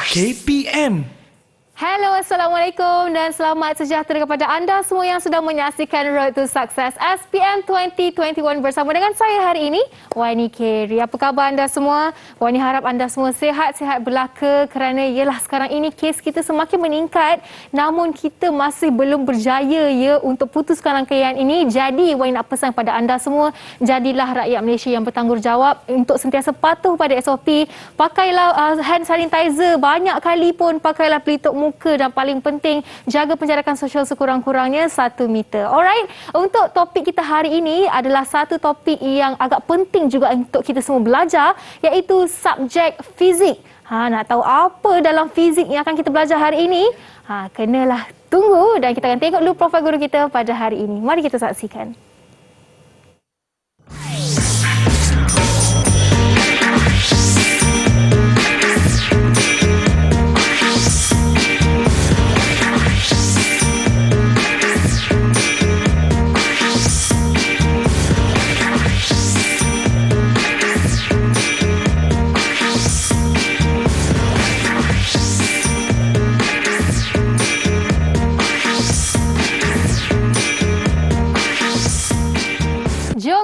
KPM. Hello, Assalamualaikum dan selamat sejahtera kepada anda semua yang sedang menyaksikan Road to Success SPM 2021 bersama dengan saya hari ini, Wani Keri. Apa khabar anda semua? Wani harap anda semua sihat-sihat belaka kerana ialah sekarang ini kes kita semakin meningkat namun kita masih belum berjaya untuk putuskan rangkaian ini. Jadi, Wani nak pesan pada anda semua, jadilah rakyat Malaysia yang bertanggungjawab untuk sentiasa patuh pada SOP. Pakailah hand sanitizer, banyak kali pun pakailah pelitup muka dan paling penting jaga penjarakan sosial sekurang-kurangnya 1 meter. Alright, untuk topik kita hari ini adalah satu topik yang agak penting juga untuk kita semua belajar, iaitu subjek fizik. Nak tahu apa dalam fizik yang akan kita belajar hari ini? Kenalah tunggu dan kita akan tengok dulu profil guru kita pada hari ini. Mari kita saksikan.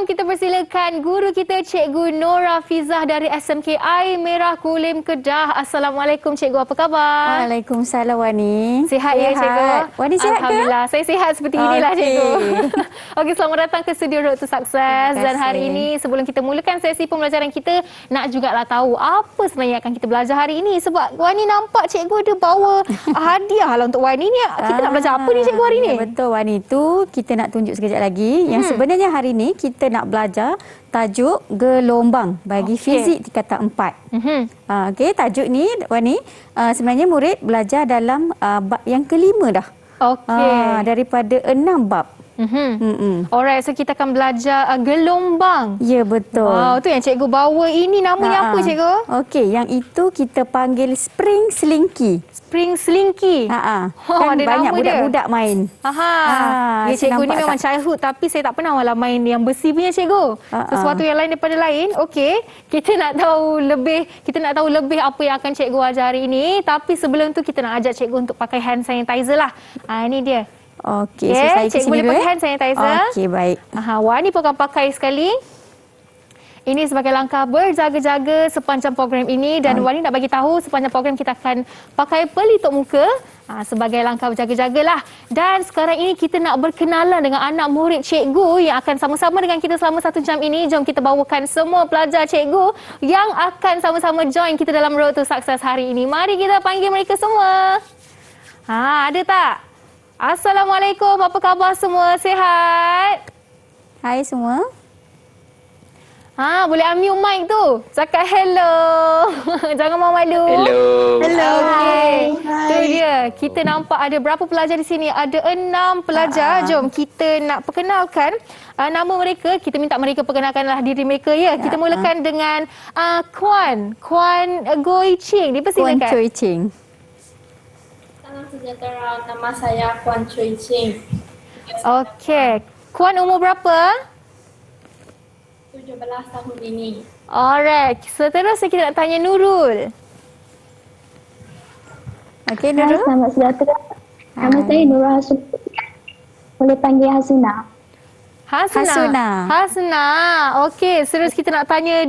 Kita persilakan guru kita Cikgu Nora Fizah dari SMK Air Merah Kulim Kedah. Assalamualaikum Cikgu, apa khabar? Waalaikumsalam Wani. Sihat ya Cikgu? Wani sihat ke? Alhamdulillah, saya sihat seperti inilah Cikgu. Okey, selamat datang ke studio Road to Success. Dan hari ini sebelum kita mulakan sesi pembelajaran kita, nak jugalah tahu apa sebenarnya akan kita belajar hari ini. Sebab Wani nampak Cikgu ada bawa hadiah lah untuk Wani ni. Kita nak belajar apa ni Cikgu hari ni? Ya, betul Wani, tu kita nak tunjuk sekejap lagi. Yang sebenarnya hari ni kita nak belajar tajuk gelombang bagi fizik tingkatan 4. Okey, tajuk ni Wani sebenarnya murid belajar dalam bab yang kelima dah. Daripada 6 bab. Alright, so kita akan belajar gelombang. Ya, betul. Wow, tu yang Cikgu bawa ini namanya apa Cikgu? Okey, yang itu kita panggil spring slinky. Spring slinky. Kan ada banyak nama budak-budak main. Ya, Cikgu ni memang childhood tapi saya tak pernah malah main yang besi punya Cikgu. Sesuatu yang lain daripada lain. Okey, kita nak tahu lebih apa yang akan Cikgu ajar hari ini. Tapi sebelum tu kita nak ajak Cikgu untuk pakai hand sanitizer lah. Ini dia. Okey, so saya Cikgu boleh pakai hand sanitizer. Okey, baik. Wani pun akan pakai sekali. Ini sebagai langkah berjaga-jaga sepanjang program ini dan Wani nak bagi tahu sepanjang program kita akan pakai pelitup muka sebagai langkah berjaga-jagalah. Dan sekarang ini kita nak berkenalan dengan anak murid Cikgu yang akan sama-sama dengan kita selama 1 jam ini. Jom kita bawakan semua pelajar Cikgu yang akan sama-sama join kita dalam Road to Success hari ini. Mari kita panggil mereka semua. Ada tak? Assalamualaikum, apa khabar semua? Sihat? Hai semua. Boleh unmute mic tu. Cakap hello. Jangan malu-malu. Hello. Okey. Tu dia. Kita nampak ada berapa pelajar di sini? Ada 6 pelajar. Jom kita nak perkenalkan nama mereka. Kita minta mereka perkenalkanlah diri mereka ya. Kita mulakan dengan Kuan Goi Ching. Dipersilakan. Kuan Choi Ching. Salam sejahtera, nama saya Kuan Choi Ching. Okey. Kuan umur berapa? 17 tahun ini. Alright. Seterusnya kita nak tanya Nurul. Okey, Hai, Nurul. selamat sejahtera. Nama saya Nurul Hasuna. Boleh panggil Hasuna. Hasuna. Okey, terus kita nak tanya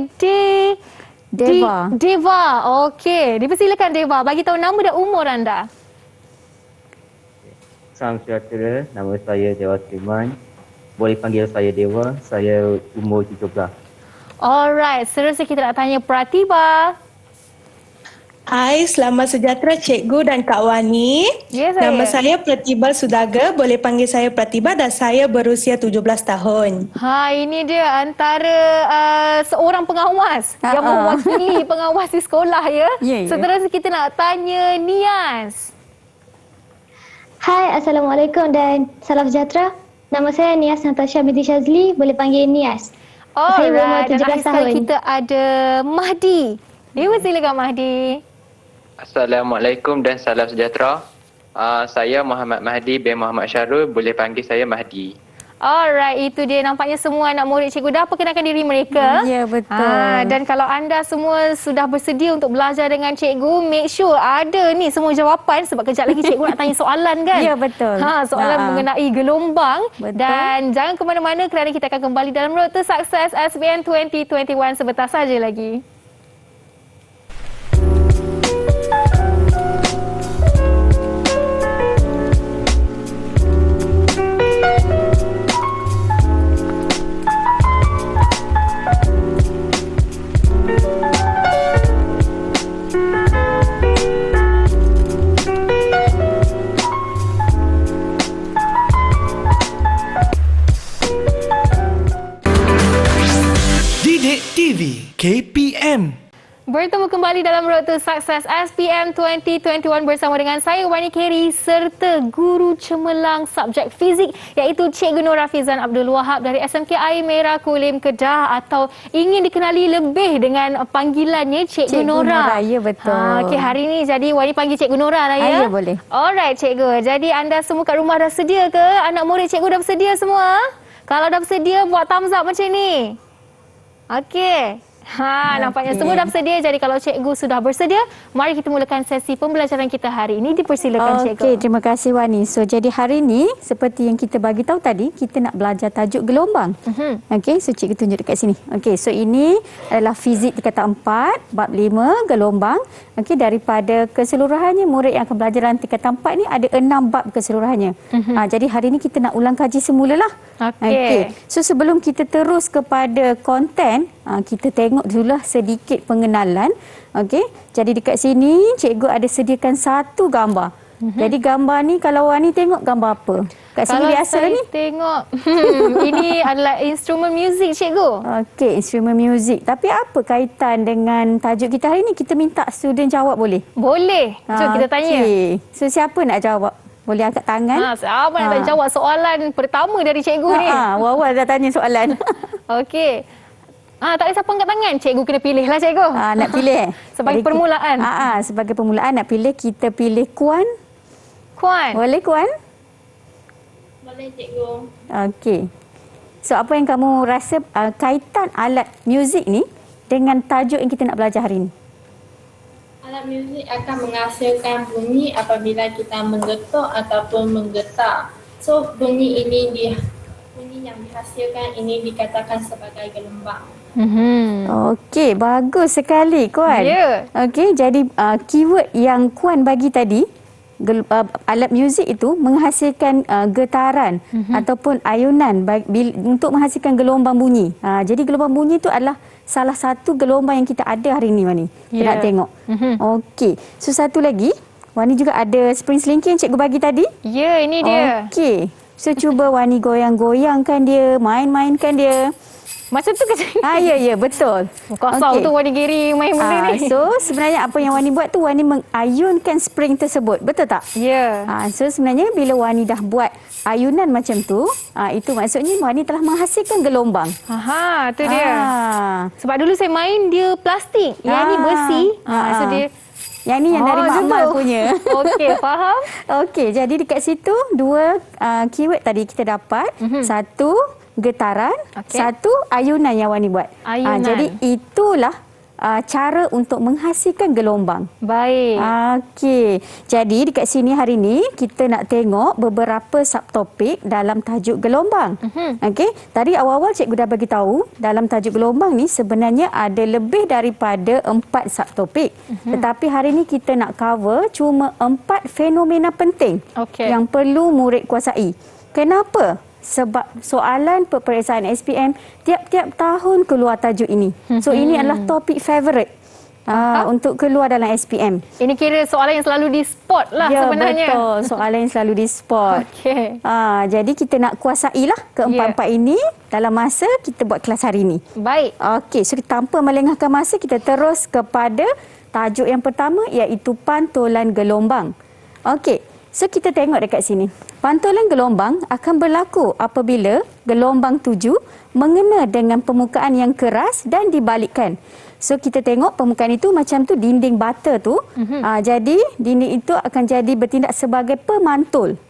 Deva. Deva. Okey, dipersilakan Deva. Bagi tahu nama dan umur anda. Salam sejahtera, nama saya Dewa Sulaiman. Boleh panggil saya Dewa, saya umur 17. Alright, seterusnya kita nak tanya Pratiba. Hai, selamat sejahtera Cikgu dan Kak Wani. Ya, saya. Nama saya Pratiba Sudaga, boleh panggil saya Pratiba dan saya berusia 17 tahun. Ini dia antara seorang pengawas yang mewakili pengawas di sekolah ya. Seterusnya kita nak tanya Nias. Hai, Assalamualaikum dan salam sejahtera. Nama saya Nias Natasha binti Shazli. Boleh panggil Nias. Saya berumur 17 dan akhir tahun. sekali kita ada Mahdi. Silakan Mahdi. Assalamualaikum dan salam sejahtera. Saya Muhammad Mahdi bin Muhammad Syarul. Boleh panggil saya Mahdi. Alright, itu dia. Nampaknya semua anak murid cikgu dah perkenalkan diri mereka. Ya, betul. Dan kalau anda semua sudah bersedia untuk belajar dengan cikgu, make sure ada ni semua jawapan sebab kejap lagi cikgu nak tanya soalan kan? Ya, betul. Soalan mengenai gelombang. Betul. Dan jangan ke mana-mana kerana kita akan kembali dalam Road to Success SPM 2021 sebentar saja lagi. Didik TV KPM. Bertemu kembali dalam Road to Success SPM 2021 bersama dengan saya Wani Kerry serta guru cemerlang subjek fizik iaitu Cikgu Nur Hafizan Abdul Wahab dari SMKI Merah Kulim Kedah atau ingin dikenali lebih dengan panggilannya Cikgu Nora. Ya, betul. Okey, hari ini jadi Wani panggil Cikgu Nora lah ya. Ya, boleh. Alright Cikgu. Jadi anda semua kat rumah dah sedia ke? Anak murid Cikgu dah bersedia semua? Kalau dah bersedia buat thumbs up macam ni. Okey. Nampaknya semua dah bersedia. Jadi kalau cikgu sudah bersedia, mari kita mulakan sesi pembelajaran kita hari ini. Dipersilakan cikgu. Okey, terima kasih Wani. So jadi hari ini seperti yang kita bagi tahu tadi, kita nak belajar tajuk gelombang. Okey, so cikgu tunjuk dekat sini. Okey, so ini adalah fizik tingkatan 4, bab 5 gelombang. Okey, daripada keseluruhannya murid yang akan belajar dalam tingkatan 4 ni ada 6 bab keseluruhannya. Jadi hari ini kita nak ulang kaji semula lah. Okey. So sebelum kita terus kepada konten, kita tengok dululah sedikit pengenalan. Okey. Jadi dekat sini cikgu ada sediakan satu gambar. Jadi gambar ni kalau Wani tengok gambar apa? Kat sini Kalau biasa saya ni. tengok, ini adalah instrumen muzik cikgu. Okey, instrumen muzik. Tapi apa kaitan dengan tajuk kita hari ni? Kita minta student jawab boleh? Boleh. Jom kita tanya. Okey. So siapa nak jawab? Boleh angkat tangan. Siapa nak jawab soalan pertama dari cikgu ni? Awal dah tanya soalan. Okey. Tak ada siapa angkat tangan. Cikgu kena pilih lah cikgu. Nak pilih. Sebagai Jadi, permulaan. Sebagai permulaan nak pilih, kita pilih Kuan. Kuan. Boleh Kuan? Boleh cikgu. Okey. So apa yang kamu rasa kaitan alat muzik ni dengan tajuk yang kita nak belajar hari ni? Alat muzik akan menghasilkan bunyi apabila kita menggetuk ataupun menggetar. So bunyi yang dihasilkan ini dikatakan sebagai gelombang. Okey, bagus sekali Kuan. Ya. Okey, jadi keyword yang Kuan bagi tadi, alat muzik itu menghasilkan getaran ataupun ayunan untuk menghasilkan gelombang bunyi. Jadi gelombang bunyi itu adalah salah satu gelombang yang kita ada hari ini Wani. Kita nak tengok. Okey. So satu lagi, Wani juga ada spring slinky yang cikgu bagi tadi. Ya, ini dia. Okey. So cuba Wani goyang-goyangkan dia, main-mainkan dia. Macam tu ke cikgu? Ya, betul. Kasar Okey. tu Wani Giri main benda ni. So sebenarnya apa yang Wani buat tu, Wani mengayunkan spring tersebut. Betul tak? Ya. So sebenarnya bila Wani dah buat ayunan macam tu, itu maksudnya Wani telah menghasilkan gelombang. Tu dia. Sebab dulu saya main dia plastik. Yang ni besi. So dia yang ni yang dari Mak Mal punya. Okey, faham? Okey, jadi dekat situ dua keyword tadi kita dapat. Satu getaran, satu ayunan yang Wani buat. Ayunan. Jadi itulah cara untuk menghasilkan gelombang. Baik. Okey. Jadi dekat sini hari ni kita nak tengok beberapa subtopik dalam tajuk gelombang. Okey. Tadi awal-awal cikgu dah bagi tahu dalam tajuk gelombang ni sebenarnya ada lebih daripada 4 subtopik. Tetapi hari ni kita nak cover cuma 4 fenomena penting yang perlu murid kuasai. Kenapa? Sebab soalan peperiksaan SPM tiap-tiap tahun keluar tajuk ini. So ini adalah topik favourite untuk keluar dalam SPM. Ini kira soalan yang selalu di spot lah sebenarnya. Ya, betul. Soalan yang selalu di spot. Okey. Jadi kita nak kuasailah keempat-empat ini dalam masa kita buat kelas hari ini. Baik. Okey, so tanpa melengahkan masa, kita terus kepada tajuk yang pertama iaitu pantulan gelombang. Okey. So kita tengok dekat sini. Pantulan gelombang akan berlaku apabila gelombang tuju mengena dengan permukaan yang keras dan dibalikkan. So kita tengok permukaan itu macam tu dinding bata tu. Jadi dinding itu akan jadi bertindak sebagai pemantul.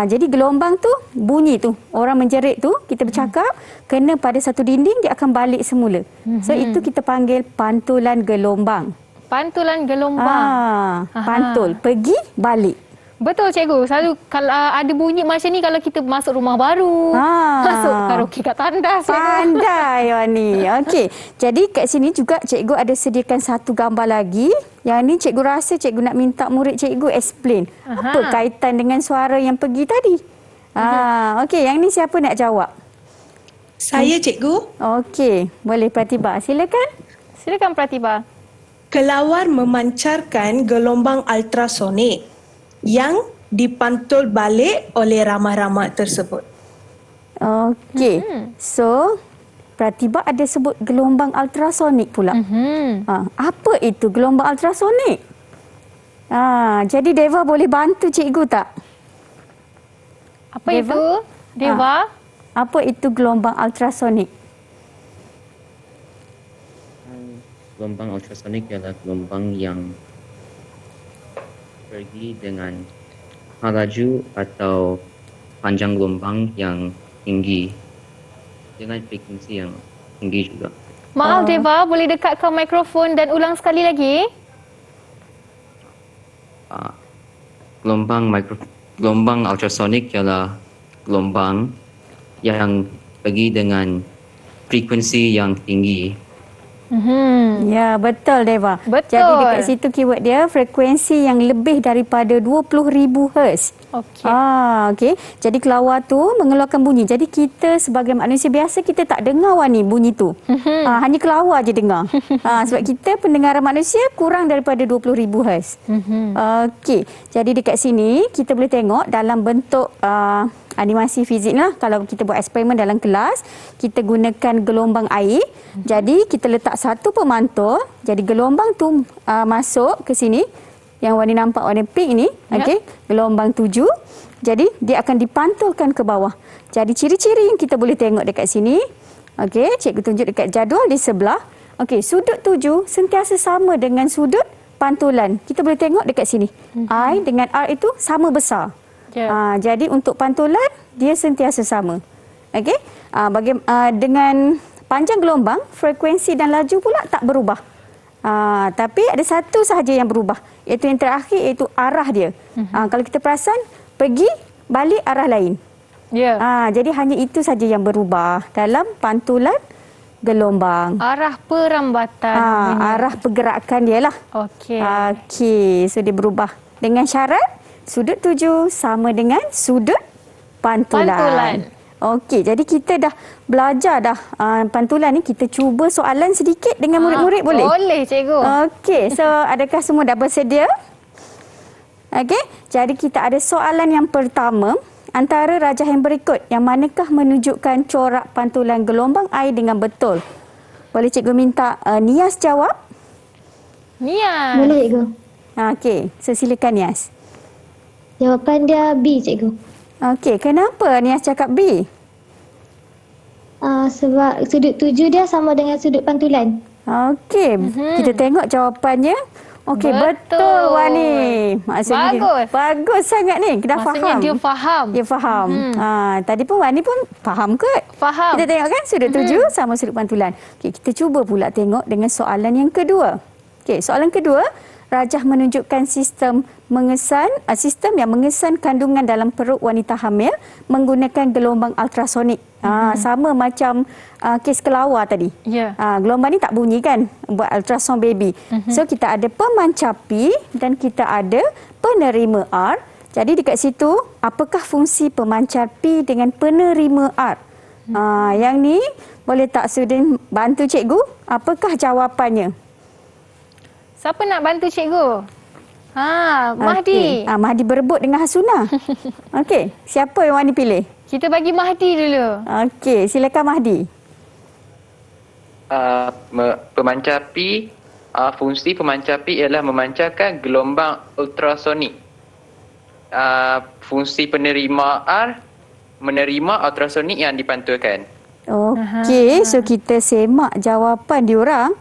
Jadi gelombang tu, bunyi tu, orang menjerit tu, kita bercakap, kena pada satu dinding, dia akan balik semula. So, itu kita panggil pantulan gelombang. Pantulan gelombang. Pantul, pergi, balik. Betul cikgu. Selalu kalau ada bunyi macam ni kalau kita masuk rumah baru, masuk karaoke kat tandas. Pandai Wani. Okey. Jadi kat sini juga cikgu ada sediakan satu gambar lagi. Yang ni cikgu rasa cikgu nak minta murid cikgu explain. Apa kaitan dengan suara yang pergi tadi? Okey, yang ni siapa nak jawab? Saya cikgu. Okey, boleh Pratibha. Silakan. Silakan Pratibha. Kelawar memancarkan gelombang ultrasonik yang dipantul balik oleh ramah-ramah tersebut. Okey. So, Pratibha ada sebut gelombang ultrasonik pula. Apa itu gelombang ultrasonik? Jadi Deva boleh bantu cikgu tak? Apa itu? Deva? Apa itu gelombang ultrasonik? Gelombang ultrasonik adalah gelombang yang pergi dengan laju atau panjang gelombang yang tinggi dengan frekuensi yang tinggi juga. Maaf Deva, boleh dekatkan mikrofon dan ulang sekali lagi? Gelombang ultrasonik ialah gelombang yang pergi dengan frekuensi yang tinggi. Ya, betul Deva. Betul. Jadi dekat situ keyword dia frekuensi yang lebih daripada 20,000 Hz. Okey. Okey. Jadi kelawar tu mengeluarkan bunyi. Jadi kita sebagai manusia biasa kita tak dengar Wani bunyi tu. Hanya kelawar je dengar. Sebab kita pendengaran manusia kurang daripada 20,000 Hz. Okey. Jadi dekat sini kita boleh tengok dalam bentuk animasi fizik lah. Kalau kita buat eksperimen dalam kelas, kita gunakan gelombang air. Jadi kita letak satu pemantul. Jadi gelombang tu masuk ke sini. Yang Wani nampak warna pink ni. Okey, gelombang 7. Jadi dia akan dipantulkan ke bawah. Jadi ciri-ciri yang kita boleh tengok dekat sini. Okey, cikgu tunjuk dekat jadual di sebelah. Okey, sudut 7 sentiasa sama dengan sudut pantulan. Kita boleh tengok dekat sini. I dengan R itu sama besar. Jadi untuk pantulan dia sentiasa sama. Okey. Dengan panjang gelombang, frekuensi dan laju pula tak berubah. Tapi ada satu sahaja yang berubah, iaitu yang terakhir, iaitu arah dia. Kalau kita perasan, pergi balik arah lain. Jadi hanya itu saja yang berubah dalam pantulan gelombang. Arah perambatan. Arah pergerakan dia lah. Okey. Okey, so dia berubah dengan syarat sudut 7 sama dengan sudut pantulan. Okey, jadi kita dah belajar dah pantulan ni. Kita cuba soalan sedikit dengan murid-murid boleh? Boleh, cikgu. Okey, so adakah semua dah bersedia? Okey, jadi kita ada soalan yang pertama. Antara rajah yang berikut, yang manakah menunjukkan corak pantulan gelombang air dengan betul? Boleh cikgu minta Nias jawab? Nias. Boleh cikgu. Okey, so silakan Nias. Jawapan dia B cikgu. Okey, kenapa Nias cakap B? Sebab sudut 7 dia sama dengan sudut pantulan. Okey, kita tengok jawapannya. Okey, betul Wani. Maksudnya bagus sangat ni. Kita dah faham. Maksudnya dia faham. Dia faham. Tadi pun Wani pun faham kot. Faham. Kita tengok kan sudut 7 sama sudut pantulan. Okey, kita cuba pula tengok dengan soalan yang kedua. Okey, soalan kedua. Rajah menunjukkan sistem yang mengesan kandungan dalam perut wanita hamil menggunakan gelombang ultrasonik. Sama macam kes kelawar tadi. Gelombang ni tak bunyi kan buat ultrasound baby. So kita ada pemancar P dan kita ada penerima R. Jadi dekat situ apakah fungsi pemancar P dengan penerima R? Yang ni boleh tak student bantu cikgu? Apakah jawapannya? Siapa nak bantu cikgu? Mahdi. Okay. Mahdi berebut dengan Hasuna. Okey, siapa yang Wani pilih? Kita bagi Mahdi dulu. Okey, silakan Mahdi. Pemancar P, fungsi pemancar P ialah memancarkan gelombang ultrasonik. Fungsi penerima R, menerima ultrasonik yang dipantulkan. Okey, so kita semak jawapan diorang.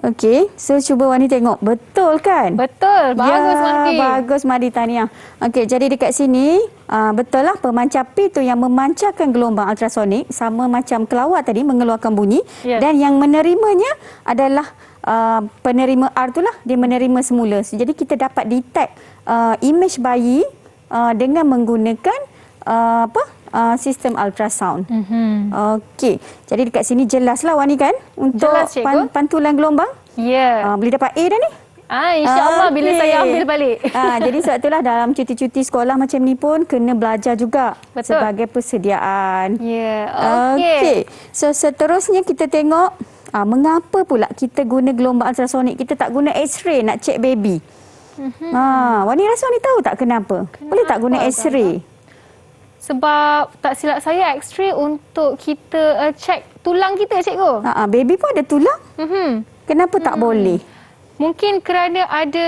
Okey, so cuba Wani tengok. Betul kan? Betul. Bagus Mahdi. Bagus Mahdi, tahniah. Okey, jadi dekat sini Betul lah, pemancar P tu yang memancarkan gelombang ultrasonik sama macam kelawar tadi mengeluarkan bunyi. Dan yang menerimanya adalah penerima R tu lah, dia menerima semula. Jadi kita dapat detect image bayi dengan menggunakan sistem ultrasound. Okey. Jadi dekat sini jelaslah Wani kan untuk pantulan gelombang. Boleh dapat A dah ni. InsyaAllah bila saya ambil balik. Jadi sebab itulah dalam cuti-cuti sekolah macam ni pun kena belajar juga sebagai persediaan. Okey. So seterusnya kita tengok mengapa pula kita guna gelombang ultrasonik, kita tak guna X-ray nak check baby. Wani rasa Wani tahu tak kenapa? Boleh tak guna X-ray? Sebab tak silap saya X-ray untuk kita check tulang kita, cikgu. Baby pun ada tulang. Kenapa tak boleh? Mungkin kerana ada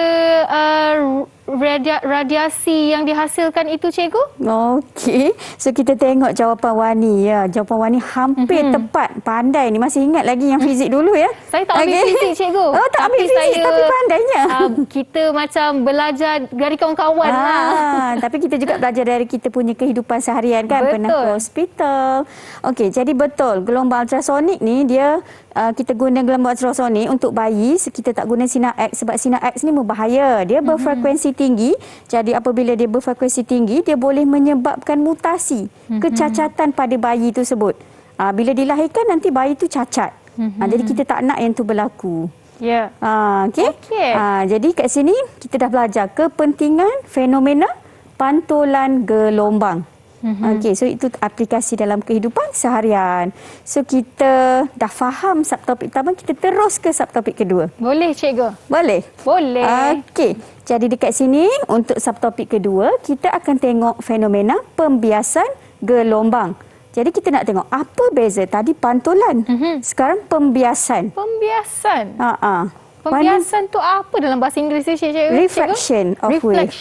radiasi yang dihasilkan itu, cikgu. Okey. So kita tengok jawapan Wani ya. Jawapan Wani hampir tepat. Pandai ni. Masih ingat lagi yang fizik dulu ya. Saya tak ambil fizik, cikgu. Oh, tak ambil fizik tapi pandainya. Kita macam belajar dari kawan-kawan lah. Tapi kita juga belajar dari kita punya kehidupan seharian kan. Betul. Pernah ke hospital. Okey, jadi betul. Gelombang ultrasonik ni dia kita guna gelombang ultrasonik untuk bayi. Kita tak guna sinar X sebab sinar X ni berbahaya. Dia berfrekuensi tinggi. Jadi apabila dia berfrekuensi tinggi, dia boleh menyebabkan mutasi, kecacatan pada bayi tersebut. Bila dilahirkan nanti bayi tu cacat. Jadi kita tak nak yang tu berlaku. Okey. Jadi kat sini kita dah belajar kepentingan fenomena pantulan gelombang. Okey, so itu aplikasi dalam kehidupan seharian. So kita dah faham subtopik pertama, kita terus ke subtopik kedua. Boleh, cikgu? Boleh? Boleh. Okey. Jadi dekat sini untuk subtopik kedua, kita akan tengok fenomena pembiasan gelombang. Jadi kita nak tengok apa beza tadi pantulan. Sekarang pembiasan. Pembiasan? Pembiasan tu apa dalam bahasa Inggeris, cikgu? Refraction of wave.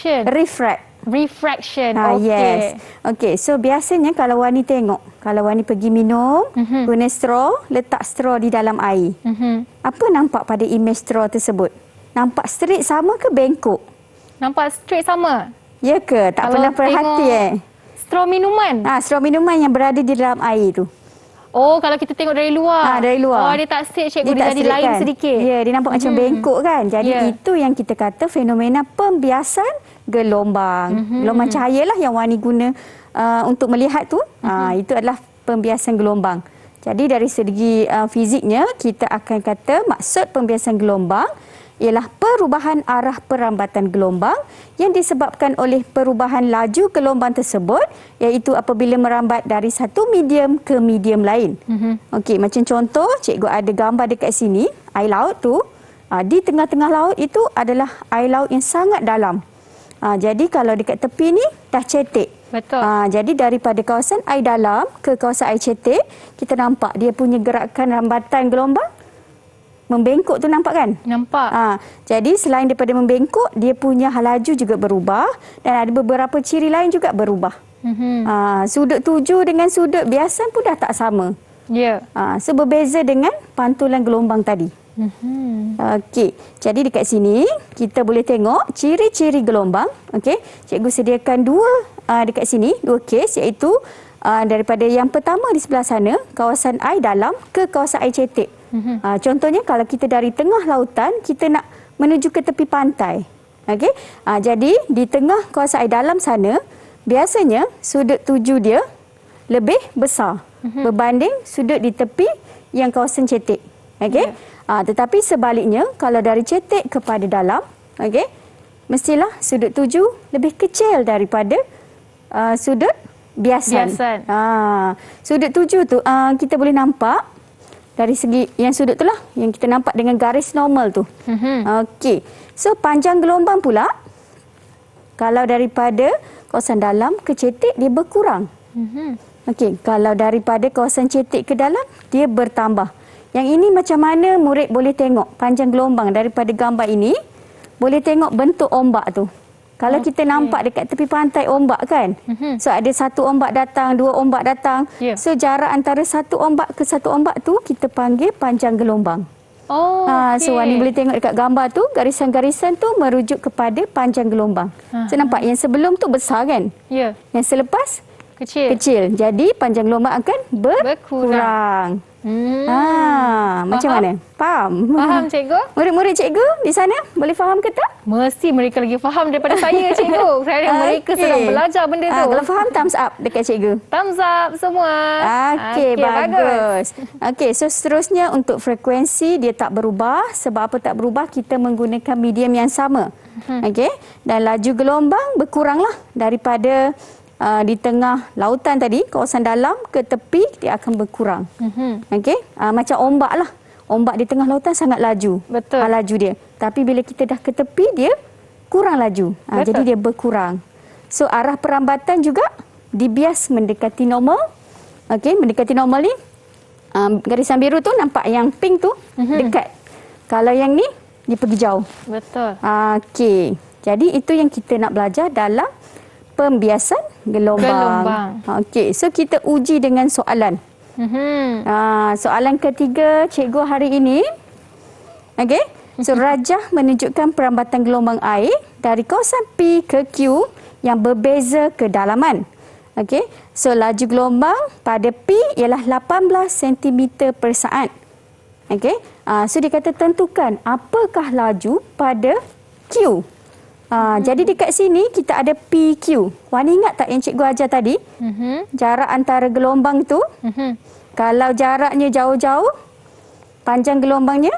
Refraction. Okey. Okey, so biasanya kalau Wani tengok, kalau Wani pergi minum, guna straw, letak straw di dalam air. Apa nampak pada image straw tersebut? Nampak straight sama ke bengkok? Nampak straight sama. Ya ke? Tak kalau pernah perhati straw minuman? Straw minuman yang berada di dalam air tu. Oh, kalau kita tengok dari luar. Dari luar. Oh, dia tak straight, cikgu. Dia jadi lain sedikit. Ya, dia nampak macam bengkok kan. Jadi itu yang kita kata fenomena pembiasan gelombang. Gelombang cahaya lah yang Wani guna untuk melihat tu. Itu adalah pembiasan gelombang. Jadi dari segi fiziknya, kita akan kata maksud pembiasan gelombang ialah perubahan arah perambatan gelombang yang disebabkan oleh perubahan laju gelombang tersebut, iaitu apabila merambat dari satu medium ke medium lain. Okey, macam contoh, cikgu ada gambar dekat sini, air laut tu, di tengah-tengah laut itu adalah air laut yang sangat dalam. Jadi kalau dekat tepi ni dah cetek. Betul. Jadi daripada kawasan air dalam ke kawasan air cetek, kita nampak dia punya gerakan rambatan gelombang membengkok tu, nampak kan? Nampak. Jadi selain daripada membengkok, dia punya laju juga berubah dan ada beberapa ciri lain juga berubah. Sudut tuju dengan sudut biasan pun dah tak sama. So berbeza dengan pantulan gelombang tadi. Okey. Jadi dekat sini kita boleh tengok ciri-ciri gelombang. Okey. Cikgu sediakan dua dekat sini, dua kes, iaitu daripada yang pertama di sebelah sana, kawasan air dalam ke kawasan air cetek. Contohnya kalau kita dari tengah lautan, kita nak menuju ke tepi pantai. Okey. Jadi di tengah kawasan air dalam sana, biasanya sudut tuju dia lebih besar berbanding sudut di tepi yang kawasan cetek. Okey. Tetapi sebaliknya, kalau dari cetek kepada dalam, okey, mestilah sudut tuju lebih kecil daripada sudut biasan. Sudut tuju tu kita boleh nampak dari segi yang sudut tu lah, yang kita nampak dengan garis normal tu. Okey. So panjang gelombang pula, kalau daripada kawasan dalam ke cetek, dia berkurang. Okey. Kalau daripada kawasan cetek ke dalam, dia bertambah. Yang ini macam mana murid boleh tengok panjang gelombang daripada gambar ini? Boleh tengok bentuk ombak tu. Kalau kita nampak dekat tepi pantai ombak kan? So ada satu ombak datang, dua ombak datang. So jarak antara satu ombak ke satu ombak tu kita panggil panjang gelombang. Oh, So Wani boleh tengok dekat gambar tu, garisan-garisan tu merujuk kepada panjang gelombang. So nampak yang sebelum tu besar kan? Ya. Yang selepas Kecil. kecil. Jadi panjang gelombang akan berkurang. Macam Faham? mana? Faham? Faham, cikgu? Murid-murid cikgu di sana boleh faham ke tak? Mesti mereka lagi faham daripada saya, cikgu. Saya mereka sedang belajar benda tu. Kalau faham, thumbs up dekat cikgu. Thumbs up semua. Okey, bagus. Okey, so seterusnya untuk frekuensi dia tak berubah. Sebab apa tak berubah? Kita menggunakan medium yang sama. Okey, dan laju gelombang berkuranglah daripada di tengah lautan tadi, kawasan dalam ke tepi dia akan berkurang. Okey, macam ombak lah. Ombak di tengah lautan sangat laju. Betul. Laju dia. Tapi bila kita dah ke tepi dia kurang laju. Jadi dia berkurang. So arah perambatan juga dibias mendekati normal. Okey, mendekati normal ni. Garisan biru tu nampak yang pink tu dekat. Kalau yang ni dia pergi jauh. Betul. Okey. Jadi itu yang kita nak belajar dalam pembiasan gelombang. Okey, so kita uji dengan soalan. Soalan ketiga cikgu hari ini. Okey. So rajah menunjukkan perambatan gelombang air dari kawasan P ke Q yang berbeza kedalaman. Okey. So laju gelombang pada P ialah 18 cm per saat. Okey. So dia kata tentukan apakah laju pada Q. Jadi dekat sini kita ada PQ. Wani ingat tak yang cikgu ajar tadi? Jarak antara gelombang tu. Kalau jaraknya jauh-jauh, panjang gelombangnya?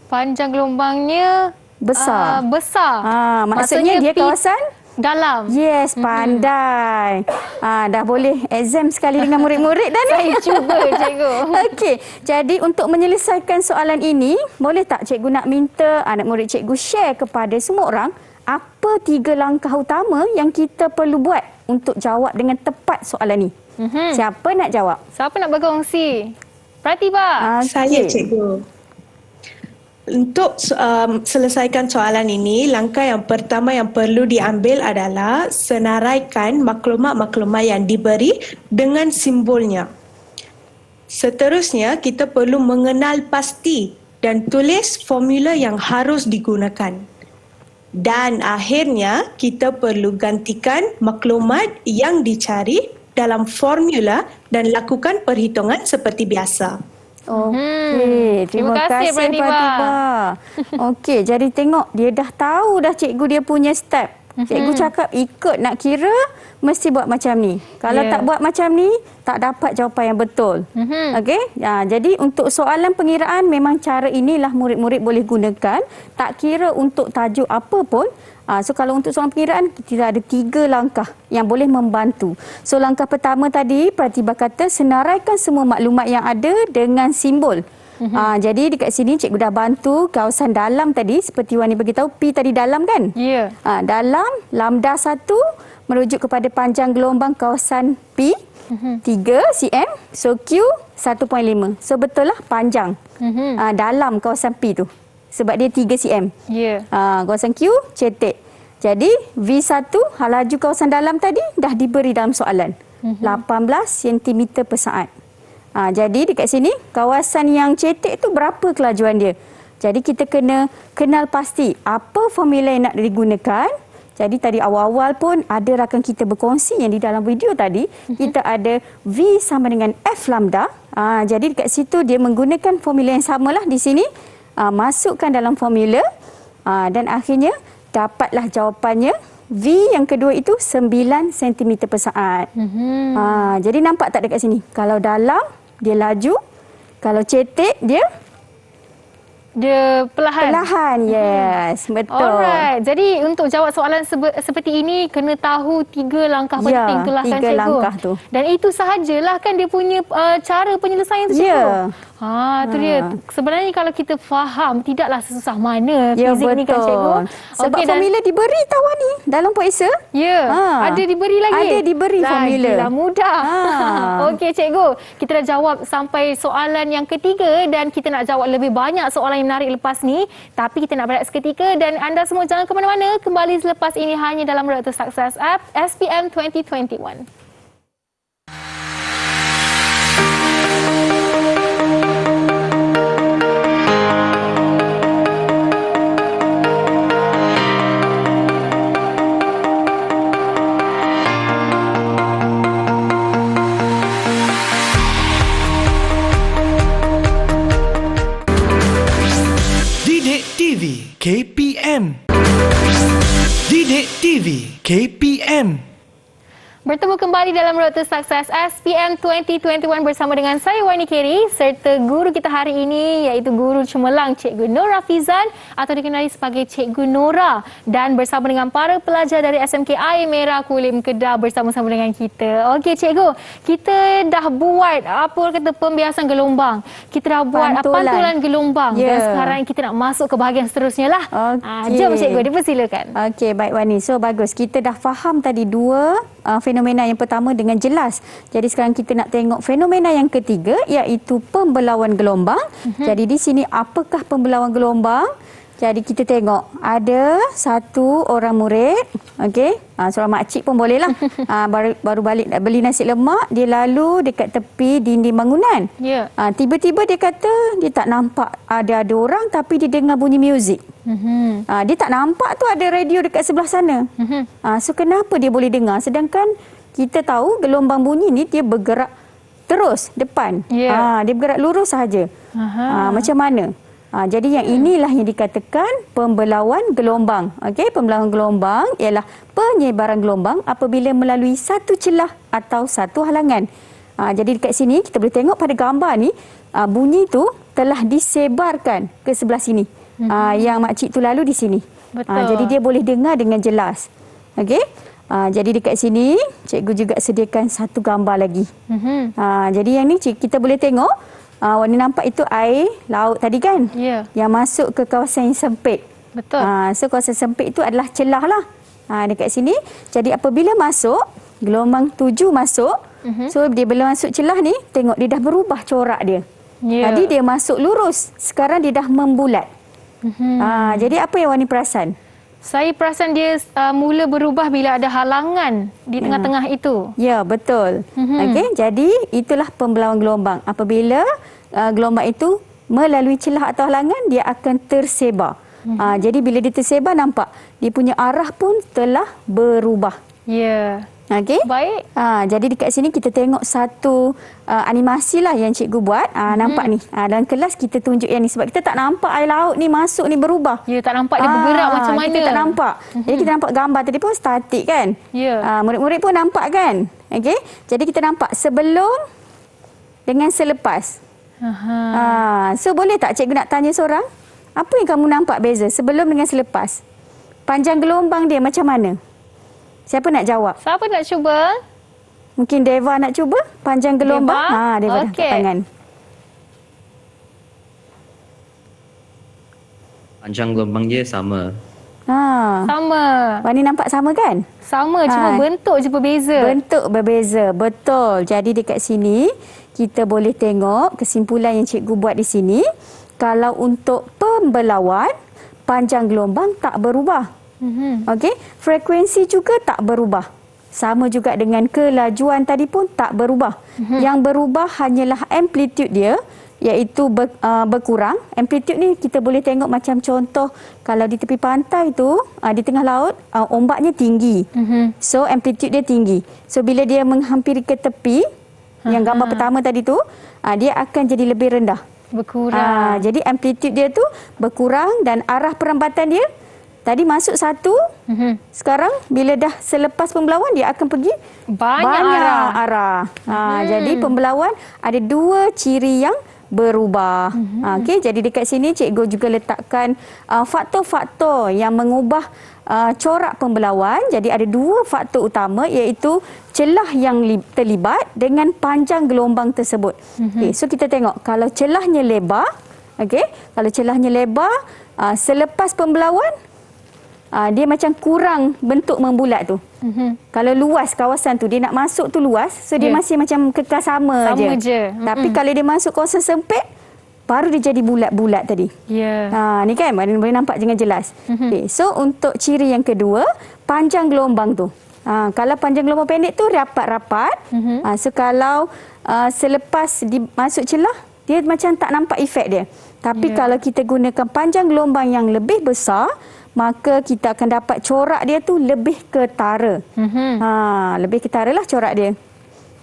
Panjang gelombangnya Besar. besar. Maksudnya dia kawasan? Dalam. Yes, pandai. Dah boleh exam sekali dengan murid-murid dah ni. Saya cuba, cikgu. Okey, jadi untuk menyelesaikan soalan ini, boleh tak cikgu nak minta anak murid cikgu share kepada semua orang apa 3 langkah utama yang kita perlu buat untuk jawab dengan tepat soalan ni? Siapa nak jawab? Siapa nak berkongsi? Pratibha. Saya, cikgu. Untuk selesaikan soalan ini, langkah yang pertama yang perlu diambil adalah senaraikan maklumat-maklumat yang diberi dengan simbolnya. Seterusnya, kita perlu mengenal pasti dan tulis formula yang harus digunakan. Dan akhirnya, kita perlu gantikan maklumat yang dicari dalam formula dan lakukan perhitungan seperti biasa. Okey, terima kasih Pratibha. Okey, jadi tengok dia dah tahu dah cikgu dia punya step. Cikgu cakap ikut nak kira mesti buat macam ni. Kalau tak buat macam ni tak dapat jawapan yang betul. Okey? Jadi untuk soalan pengiraan memang cara inilah murid-murid boleh gunakan. Tak kira untuk tajuk apa pun. So kalau untuk soalan pengiraan kita ada 3 langkah yang boleh membantu. So langkah pertama tadi Pratibha kata senaraikan semua maklumat yang ada dengan simbol. Jadi dekat sini cikgu dah bantu kawasan dalam tadi seperti Wani beritahu P tadi dalam kan? Ya. Dalam lambda 1 merujuk kepada panjang gelombang kawasan P 3 cm. So Q 1.5. So betul lah panjang dalam kawasan P tu. Sebab dia 3 cm. Ya. Kawasan Q cetek. Jadi V1 laju kawasan dalam tadi dah diberi dalam soalan. 18 cm per saat. Jadi dekat sini kawasan yang cetek tu berapa kelajuan dia. Jadi kita kena kenal pasti apa formula yang nak digunakan. Jadi tadi awal-awal pun ada rakan kita berkongsi yang di dalam video tadi kita ada V sama dengan F lambda. Jadi dekat situ dia menggunakan formula yang samalah di sini. Masukkan dalam formula dan akhirnya dapatlah jawapannya V yang kedua itu 9 cm per saat. Jadi nampak tak dekat sini? Kalau dalam dia laju, kalau cetek dia perlahan. Perlahan, yes. Betul. Alright. Jadi untuk jawab soalan seperti ini kena tahu 3 langkah penting itulah kan 3 cikgu. langkah tu. Dan itu sahajalah kan dia punya cara penyelesaian tu cikgu. Tu dia. Sebenarnya kalau kita faham tidaklah sesusah mana fizik ni kan cikgu. Sebab formula diberi tahu ni dalam puasa. Ya. Ada diberi lagi. Ada diberi formula. Lagilah mudah. Okey cikgu, kita dah jawab sampai soalan yang ketiga dan kita nak jawab lebih banyak soalan yang menarik lepas ni. Tapi kita nak berehat seketika dan anda semua jangan ke mana-mana. Kembali selepas ini hanya dalam Road to Success App SPM 2021. KPM. Didik TV KPM. Bertemu kembali dalam Road to Success SPM 2021 bersama dengan saya Wani Keri serta guru kita hari ini iaitu Guru Cemerlang Cikgu Nora Fizan atau dikenali sebagai Cikgu Nora, dan bersama dengan para pelajar dari SMK Air Merah Kulim Kedah bersama-sama dengan kita. Okey Cikgu, kita dah buat pembiasan gelombang. Kita dah buat pantulan gelombang dan sekarang kita nak masuk ke bahagian seterusnya lah. Jom Cikgu, dipersilakan. Okey, baik Wani. So bagus. Kita dah faham tadi dua fenomena yang pertama dengan jelas. Jadi sekarang kita nak tengok fenomena yang ketiga iaitu pembelauan gelombang. Jadi di sini apakah pembelauan gelombang? Jadi kita tengok ada satu orang murid, okey, seorang makcik pun boleh lah. Baru balik nak beli nasi lemak, dia lalu dekat tepi dinding bangunan. Tiba-tiba dia kata dia tak nampak ada orang tapi dia dengar bunyi muzik. Dia tak nampak tu ada radio dekat sebelah sana. So kenapa dia boleh dengar sedangkan kita tahu gelombang bunyi ni dia bergerak terus depan. Dia bergerak lurus sahaja. Macam mana? Jadi yang inilah yang dikatakan pembelauan gelombang. Okey, pembelauan gelombang ialah penyebaran gelombang apabila melalui satu celah atau satu halangan. Jadi dekat sini kita boleh tengok pada gambar ni bunyi tu telah disebarkan ke sebelah sini. Yang makcik tu lalu di sini. Jadi dia boleh dengar dengan jelas. Okey. Jadi dekat sini cikgu juga sediakan satu gambar lagi. Jadi yang ni kita boleh tengok Wani nampak itu air laut tadi kan? Yang masuk ke kawasan yang sempit. Betul. So kawasan sempit itu adalah celah lah. Dekat sini. Jadi apabila masuk, gelombang 7 masuk. So dia bila masuk celah ni, tengok dia dah berubah corak dia. Tadi dia masuk lurus. Sekarang dia dah membulat. Jadi apa yang Wani perasan? Saya perasan dia mula berubah bila ada halangan di tengah-tengah itu. Ya, betul. Okey, jadi itulah pembelauan gelombang. Apabila gelombang itu melalui celah atau halangan, dia akan tersebar. Jadi bila dia tersebar, nampak dia punya arah pun telah berubah. Ya. Okey. Baik. Jadi dekat sini kita tengok satu animasi lah yang cikgu buat. Nampak ni. Dalam kelas kita tunjuk yang ni sebab kita tak nampak air laut ni masuk ni berubah. Ya, tak nampak dia bergerak macam mana. Kita tak nampak. Jadi kita nampak gambar tadi pun statik kan. Ya. Murid-murid pun nampak kan. Okey. Jadi kita nampak sebelum dengan selepas. So boleh tak cikgu nak tanya seorang? Apa yang kamu nampak beza sebelum dengan selepas? Panjang gelombang dia macam mana? Siapa nak jawab? Siapa nak cuba? Mungkin Deva nak cuba panjang gelombang. Deva dah angkat tangan. Panjang gelombang dia sama. Sama. Wani nampak sama kan? Sama, cuma bentuk je berbeza. Bentuk berbeza, betul. Jadi dekat sini kita boleh tengok kesimpulan yang cikgu buat di sini. Kalau untuk pembelauan, panjang gelombang tak berubah. Okey, frekuensi juga tak berubah. Sama juga dengan kelajuan tadi pun tak berubah. Yang berubah hanyalah amplitude dia, iaitu berkurang. Amplitude ni kita boleh tengok macam contoh kalau di tepi pantai tu, di tengah laut, ombaknya tinggi. So amplitude dia tinggi. So bila dia menghampiri ke tepi, yang gambar pertama tadi tu, dia akan jadi lebih rendah. Berkurang. Jadi amplitude dia tu berkurang dan arah perambatan dia tadi masuk satu, sekarang bila dah selepas pembelauan dia akan pergi banyak arah. Jadi pembelauan ada dua ciri yang berubah. Okey, jadi dekat sini cikgu juga letakkan faktor-faktor yang mengubah corak pembelauan. Jadi ada dua faktor utama iaitu celah yang terlibat dengan panjang gelombang tersebut. Okey, so kita tengok kalau celahnya lebar, okey, kalau celahnya lebar selepas pembelauan dia macam kurang bentuk membulat tu. Kalau luas kawasan tu, dia nak masuk tu luas, so dia masih macam kekal sama je. Tapi kalau dia masuk kawasan sempit, baru dia jadi bulat-bulat tadi. Ni kan boleh nampak dengan jelas. Okay, so untuk ciri yang kedua, panjang gelombang tu. Kalau panjang gelombang pendek tu rapat-rapat. So kalau selepas masuk celah, dia macam tak nampak efek dia. Tapi kalau kita gunakan panjang gelombang yang lebih besar, maka kita akan dapat corak dia tu lebih ketara. Lebih ketara lah corak dia.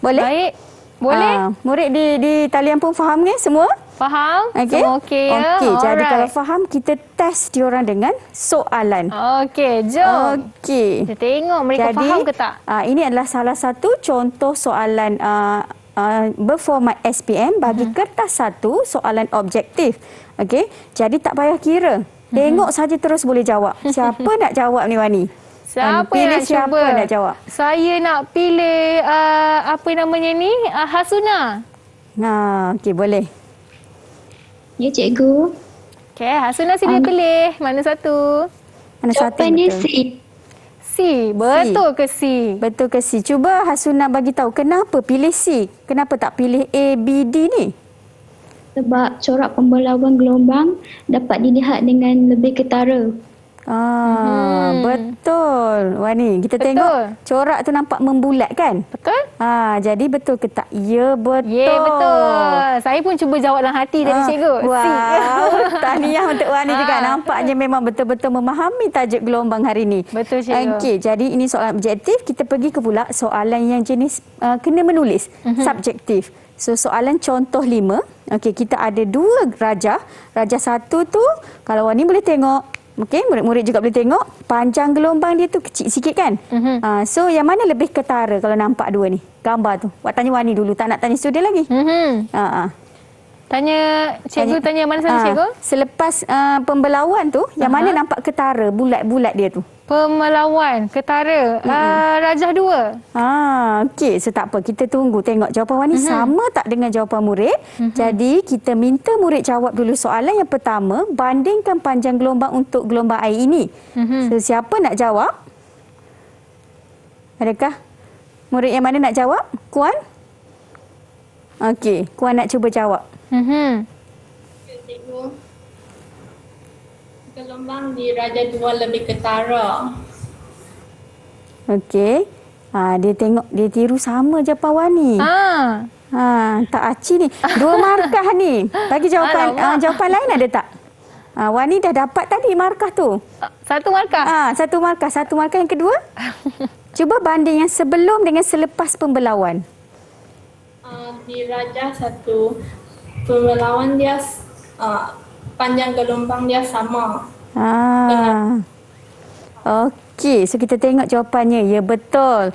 Boleh? Baik. Boleh. Murid di talian pun faham ni semua? Faham? Okey. Semua okey ya? Okey, jadi Alright. kalau faham kita test diorang dengan soalan. Okey, jom. Okey. Kita tengok mereka Jadi, faham ke tak? Ini adalah salah satu contoh soalan berformat SPM bagi kertas satu soalan objektif. Okey, jadi tak payah kira. Tengok saja terus boleh jawab. Siapa nak jawab ni Wani? Siapa pilih yang nak siapa cuba? nak jawab? Saya nak pilih apa namanya ni? Hasuna. Okey boleh. Ya, cikgu. Okey, Hasuna sila pilih. Mana satu? Mana satu Jawapan dia yang C. betul? C. Betul ke C? Betul ke C? Cuba Hasuna bagi tahu kenapa pilih C? Kenapa tak pilih A, B, D ni? Sebab corak pembelawan gelombang dapat dilihat dengan lebih ketara. Betul. Wani, kita Betul. tengok corak tu nampak membulat kan? Betul? Jadi betul ke tak? Ya, betul. Ya, betul. Saya pun cuba jawab dalam hati tadi, cikgu. C. Wow, tahniah untuk Wani juga. Nampaknya memang betul-betul memahami tajuk gelombang hari ini. Betul, cikgu. Okey, jadi ini soalan objektif. Kita pergi ke pula soalan yang jenis kena menulis, subjektif. So, soalan contoh 5. Okey, kita ada 2 rajah. Rajah 1 tu, kalau Wani boleh tengok, okey, murid-murid juga boleh tengok, panjang gelombang dia tu kecil sikit kan? So, yang mana lebih ketara kalau nampak 2 ni? Gambar tu. Buat tanya Wani dulu, tak nak tanya student lagi. Tanya cikgu, tanya mana satu cikgu? Selepas pembelawan tu, yang mana nampak ketara, bulat-bulat dia tu? Pemelawan, ketara, rajah 2. Okey. So, tak apa. Kita tunggu tengok jawapan Wani sama tak dengan jawapan murid. Jadi, kita minta murid jawab dulu soalan yang pertama, bandingkan panjang gelombang untuk gelombang air ini. So, siapa nak jawab? Adakah murid yang mana nak jawab? Kuan? Okey. Kuan nak cuba jawab. Cikgu, gelombang di Raja 2 lebih ketara. Okey. Dia tengok, dia tiru sama jawapan Wani. Tak aci ni. 2 markah ni. Bagi jawapan jawapan lain ada tak? Wani dah dapat tadi markah tu. 1 markah? 1 markah. 1 markah yang kedua? Cuba banding yang sebelum dengan selepas pembelawan. Di Raja 1, pembelawan dia panjang gelombang dia sama. Okey, so kita tengok jawapannya. Ya, betul.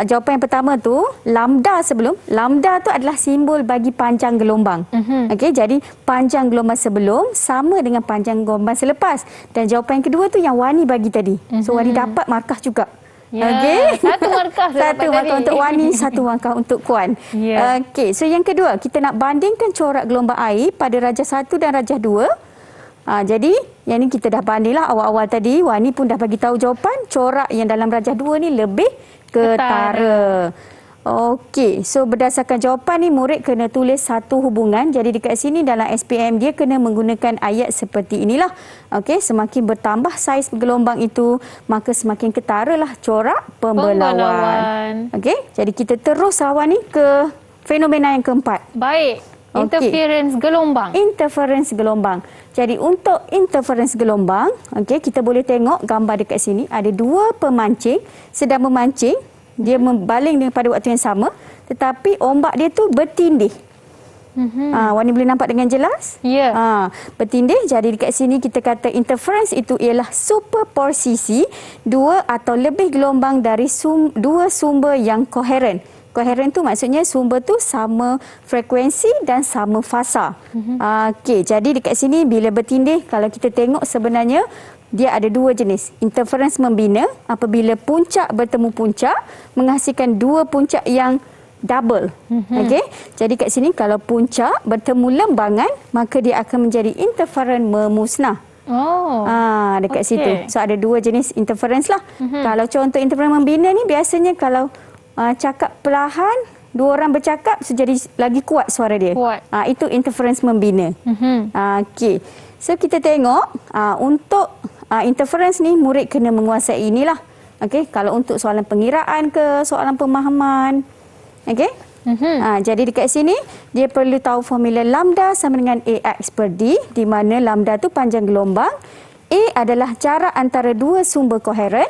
Jawapan yang pertama tu, lambda sebelum. Lambda tu adalah simbol bagi panjang gelombang. Okey, jadi panjang gelombang sebelum sama dengan panjang gelombang selepas. Dan jawapan yang kedua tu yang Wani bagi tadi. So, Wani dapat markah juga. Ya, Okey. 1 markah. 1 markah untuk Wani, 1 markah untuk Kuan. Ya. Okey, so yang kedua, kita nak bandingkan corak gelombang air pada rajah 1 dan rajah 2. Jadi, yang ni kita dah bandinglah awal-awal tadi. Wani pun dah bagi tahu jawapan. Corak yang dalam rajah 2 ni lebih ketara. Okey, so berdasarkan jawapan ni murid kena tulis satu hubungan. Jadi dekat sini dalam SPM dia kena menggunakan ayat seperti inilah. Okey, semakin bertambah saiz gelombang itu, maka semakin ketaralah corak pembelawan. Okey, jadi kita terus awal ni ke fenomena yang keempat. Baik. Interference gelombang. Interference gelombang. Jadi untuk interference gelombang, okey, kita boleh tengok gambar dekat sini ada 2 pemancing sedang memancing. Dia membaling pada waktu yang sama, tetapi ombak dia tu bertindih. Wani boleh nampak dengan jelas? Ya. Bertindih. Jadi dekat sini kita kata interference itu ialah superposisi 2 atau lebih gelombang dari 2 sumber yang koheren. Koheren tu maksudnya sumber tu sama frekuensi dan sama fasa. Okey, jadi dekat sini bila bertindih, kalau kita tengok sebenarnya dia ada 2 jenis. Interference membina apabila puncak bertemu puncak menghasilkan 2 puncak yang double. Okey. Jadi kat sini kalau puncak bertemu lembangan maka dia akan menjadi interference memusnah. Dekat situ. So ada 2 jenis interference lah. Kalau contoh interference membina ni biasanya kalau cakap perlahan, 2 orang bercakap so jadi lagi kuat suara dia. Itu interference membina. Okey. So kita tengok untuk interference ni murid kena menguasai inilah. Okey, kalau untuk soalan pengiraan ke soalan pemahaman. Okey? Jadi dekat sini dia perlu tahu formula lambda sama dengan AX per D, di mana lambda tu panjang gelombang, A adalah jarak antara 2 sumber koheren,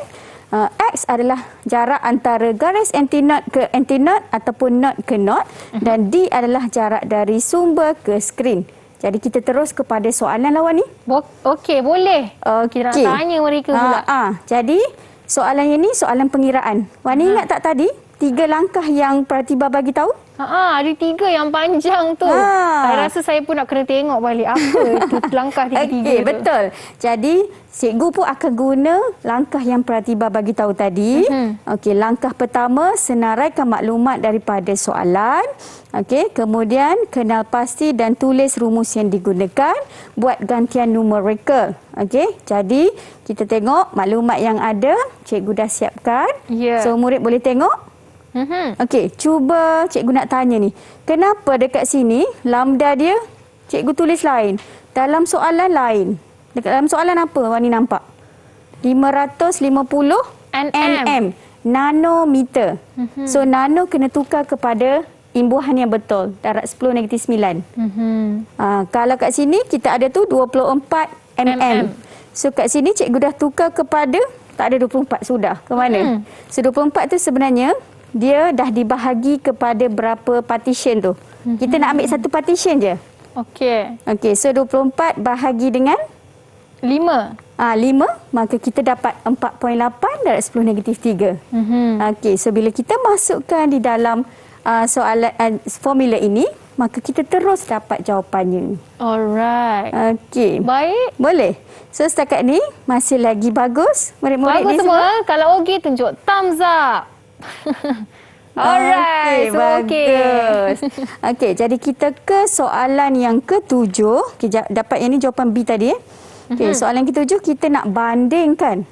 X adalah jarak antara garis antinod ke antinod ataupun nod ke nod dan D adalah jarak dari sumber ke skrin. Jadi kita terus kepada soalan lawan ni. Okey, boleh. Kita nak tanya mereka pula. Jadi soalan ini soalan pengiraan. Wani ingat tak tadi 3 langkah yang Pratibha bagi tahu? Ada 3 yang panjang tu. Saya rasa saya pun nak kena tengok balik apa itu langkah 3-3 tu. Betul. Jadi cikgu pun akan guna langkah yang Pratibha bagi tahu tadi. Okey, langkah pertama senaraikan maklumat daripada soalan. Okey, kemudian kenal pasti dan tulis rumus yang digunakan, buat gantian numerical. Okey, jadi kita tengok maklumat yang ada, cikgu dah siapkan. So murid boleh tengok. Okey, cuba cikgu nak tanya ni. Kenapa dekat sini lambda dia cikgu tulis lain, dalam soalan lain? Dekat dalam soalan apa Wani nampak? 550 nm, nanometer. So nano kena tukar kepada imbuhan yang betul, darab 10 - 9. Kalau kat sini kita ada tu 24 mm. So kat sini cikgu dah tukar kepada, tak ada 24 sudah. Ke mana? So 24 tu sebenarnya dia dah dibahagi kepada berapa partition tu. Kita nak ambil satu partition je. Okey, so 24 bahagi dengan 5. 5, maka kita dapat 4.8 darab 10 - 3. Okey, so bila kita masukkan di dalam soalan formula ini, maka kita terus dapat jawapannya. Alright. Okey. Baik. Boleh. So setakat ni masih lagi bagus. Murid-murid bagus ni semua. Kalau okey tunjuk thumbs up. Alright, so bagus. Okey, jadi kita ke soalan yang ke-7. Okay, dapat yang ni jawapan B tadi. Okey, soalan ke-7 kita nak bandingkan.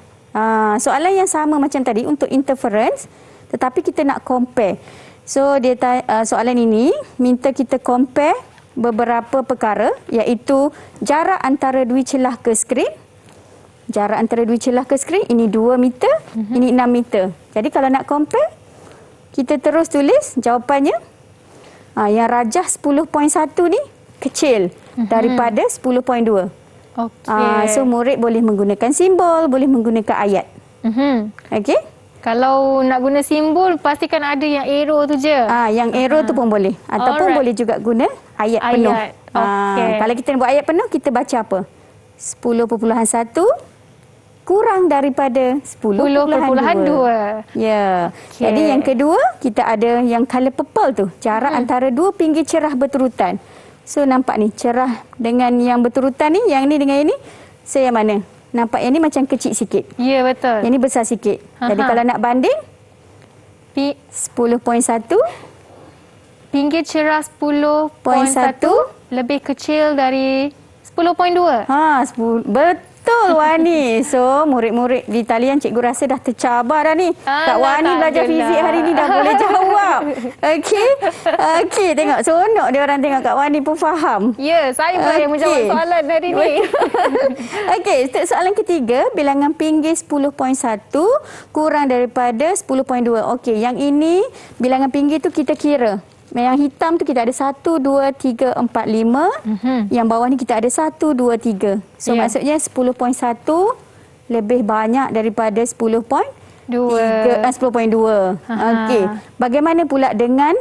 Soalan yang sama macam tadi untuk interference, tetapi kita nak compare. So dia soalan ini minta kita compare beberapa perkara, iaitu jarak antara dua celah ke skrin. Jarak antara dua celah ke skrin ini 2 meter, ini 6 meter. Jadi kalau nak compare, kita terus tulis jawapannya. Yang rajah 10.1 ni kecil daripada 10.2. So murid boleh menggunakan simbol, boleh menggunakan ayat. Okey? Kalau nak guna simbol, pastikan ada yang arrow tu je. Yang arrow tu pun boleh. Ataupun boleh juga guna ayat penuh. Kalau kita nak buat ayat penuh, kita baca apa? 10.1 kurang daripada 10.2. Ya. Jadi yang kedua, kita ada yang colour purple tu. Jarak antara dua pinggir cerah berturutan. So nampak ni, cerah dengan yang berturutan ni, yang ni dengan yang ni. So yang mana? Nampak yang ni macam kecil sikit. Ya, betul. Yang ni besar sikit. Jadi kalau nak banding, 10.1 pinggir cerah 10.1 lebih kecil dari 10.2. Betul Wani. So murid-murid di talian cikgu rasa dah tercabar dah ni. Kak Wani belajar fizik hari ni dah boleh jawab. Okey, tengok seronok dia orang tengok Kak Wani pun faham. Ya, saya pula yang menjawab soalan hari ni. Okey, untuk soalan ketiga, bilangan pinggir 10.1 kurang daripada 10.2. Okey, yang ini bilangan pinggir tu kita kira. Yang hitam tu kita ada 1, 2, 3, 4, 5. Yang bawah ni kita ada 1, 2, 3. So maksudnya 10.1 lebih banyak daripada 10.2. Okey. Bagaimana pula dengan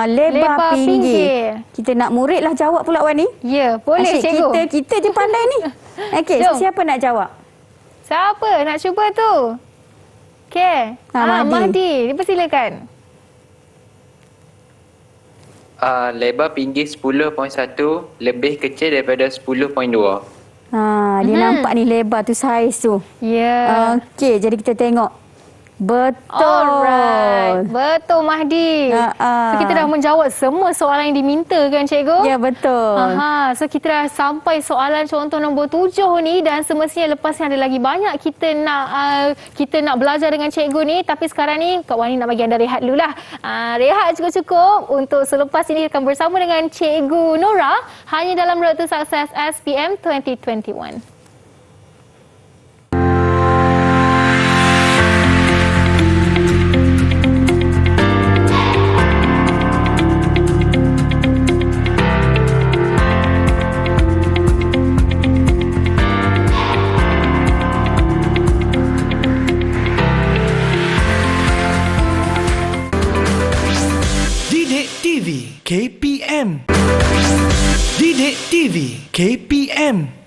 lebar pinggir? Kita nak murid lah jawab pula Wani. Ya, boleh cikgu. Kita je pandai ni. Okey, so siapa nak jawab? Siapa nak cuba tu? Okey. Mahdi, dipersilakan. Lebar pinggir 10.1 lebih kecil daripada 10.2. Dia nampak ni lebar tu, saiz tu. Ya. Okey, jadi kita tengok. Betul. Alright. Betul Mahdi. So kita dah menjawab semua soalan yang diminta kan cikgu? Ya, betul. So kita dah sampai soalan contoh nombor 7 ni, dan semestinya lepas ni ada lagi banyak kita nak belajar dengan cikgu ni, tapi sekarang ni Kak Wani nak bagi anda rehat dulu lah. Rehat cukup-cukup. Untuk selepas ini akan bersama dengan Cikgu Nora hanya dalam Road to Success SPM 2021. Didik TV KPM.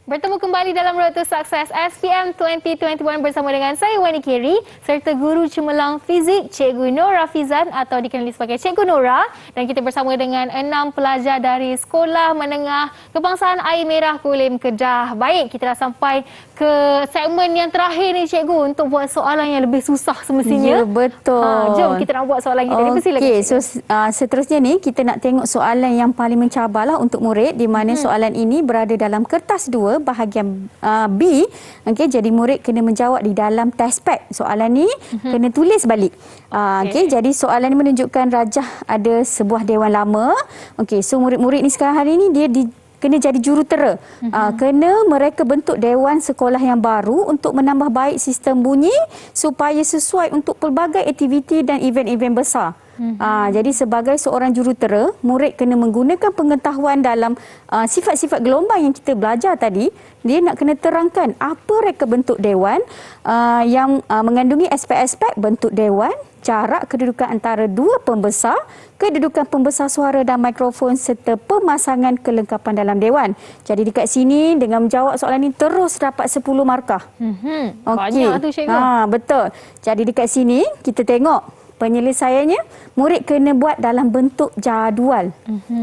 Bertemu kembali dalam Road to Success SPM 2021 bersama dengan saya Wani Keri serta guru cemerlang fizik Cikgu Nora Fizan atau dikenali sebagai Cikgu Nora, dan kita bersama dengan 6 pelajar dari Sekolah Menengah Kebangsaan Air Merah Kulim Kedah. Baik, kita dah sampai ke segmen yang terakhir ni Cikgu untuk buat soalan yang lebih susah semestinya. Ya, betul. Jom kita nak buat soalan kita. Dipersilakan. Okey, so seterusnya ni kita nak tengok soalan yang paling mencabarlah untuk murid, di mana soalan ini berada dalam kertas 2 bahagian B. Okey, jadi murid kena menjawab di dalam test pad. Soalan ni kena tulis balik. Okey, jadi soalan ni menunjukkan Rajah ada sebuah dewan lama. Okey, so murid-murid ni sekarang hari ni dia kena jadi jurutera. Kena mereka bentuk dewan sekolah yang baru untuk menambah baik sistem bunyi supaya sesuai untuk pelbagai aktiviti dan event-event besar. Jadi sebagai seorang jurutera, murid kena menggunakan pengetahuan dalam sifat-sifat gelombang yang kita belajar tadi. Dia nak kena terangkan apa reka bentuk dewan yang mengandungi aspek-aspek bentuk dewan, jarak kedudukan antara dua pembesar, kedudukan pembesar suara dan mikrofon serta pemasangan kelengkapan dalam dewan. Jadi dekat sini dengan menjawab soalan ini terus dapat 10 markah. Banyak tu Cikgu. Betul. Jadi dekat sini kita tengok penyelesaiannya, murid kena buat dalam bentuk jadual.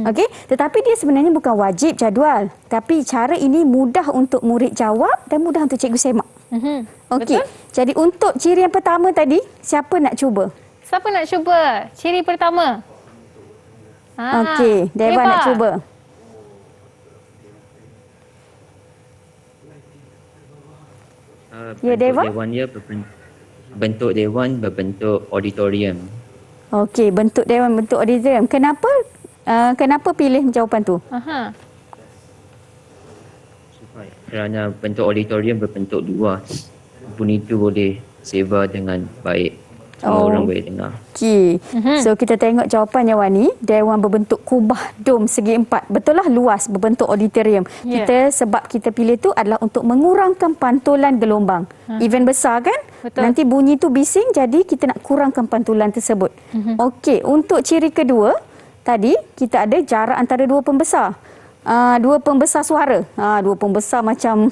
Okey, tetapi dia sebenarnya bukan wajib jadual, tapi cara ini mudah untuk murid jawab dan mudah untuk cikgu semak. Okey, jadi untuk ciri yang pertama tadi, siapa nak cuba? Siapa nak cuba? Ciri pertama. Okey, Dewan nak cuba. Ya, Dewan. Bentuk dewan berbentuk auditorium. Okey, bentuk dewan bentuk auditorium. Kenapa pilih jawapan tu? Kerana bentuk auditorium berbentuk luas. Bunyi itu boleh sebar dengan baik. Semua orang boleh dengar. Okey. So kita tengok jawapannya Wani. Dewan berbentuk kubah dom segi 4. Betul lah, luas, berbentuk auditorium. Sebab kita pilih tu adalah untuk mengurangkan pantulan gelombang. Event besar kan? Betul. Nanti bunyi tu bising, jadi kita nak kurangkan pantulan tersebut. Okey, untuk ciri kedua, tadi kita ada jarak antara dua pembesar. Dua pembesar suara. Dua pembesar macam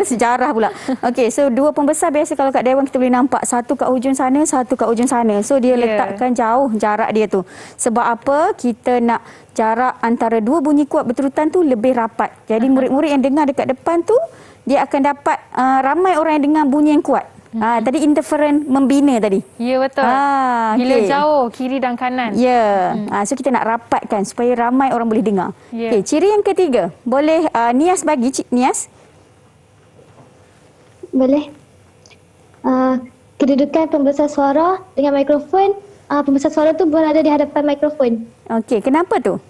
sejarah pula. Okey, so dua pembesar biasa kalau kat dewan kita boleh nampak satu kat hujung sana, satu kat hujung sana. So dia letakkan jauh jarak dia tu. Sebab apa? Kita nak jarak antara dua bunyi kuat berterutan tu lebih rapat. Jadi murid-murid yang dengar dekat depan tu dia akan dapat ramai orang yang dengar bunyi yang kuat. Tadi interferen membina tadi. Ya, betul. Bila jauh kiri dan kanan. Ya. So kita nak rapatkan supaya ramai orang boleh dengar. Okey, ciri yang ketiga. Boleh Nias bagi Nias? Boleh. Kedudukan pembesar suara dengan mikrofon. Pembesar suara tu berada di hadapan mikrofon. Okey, kenapa tu?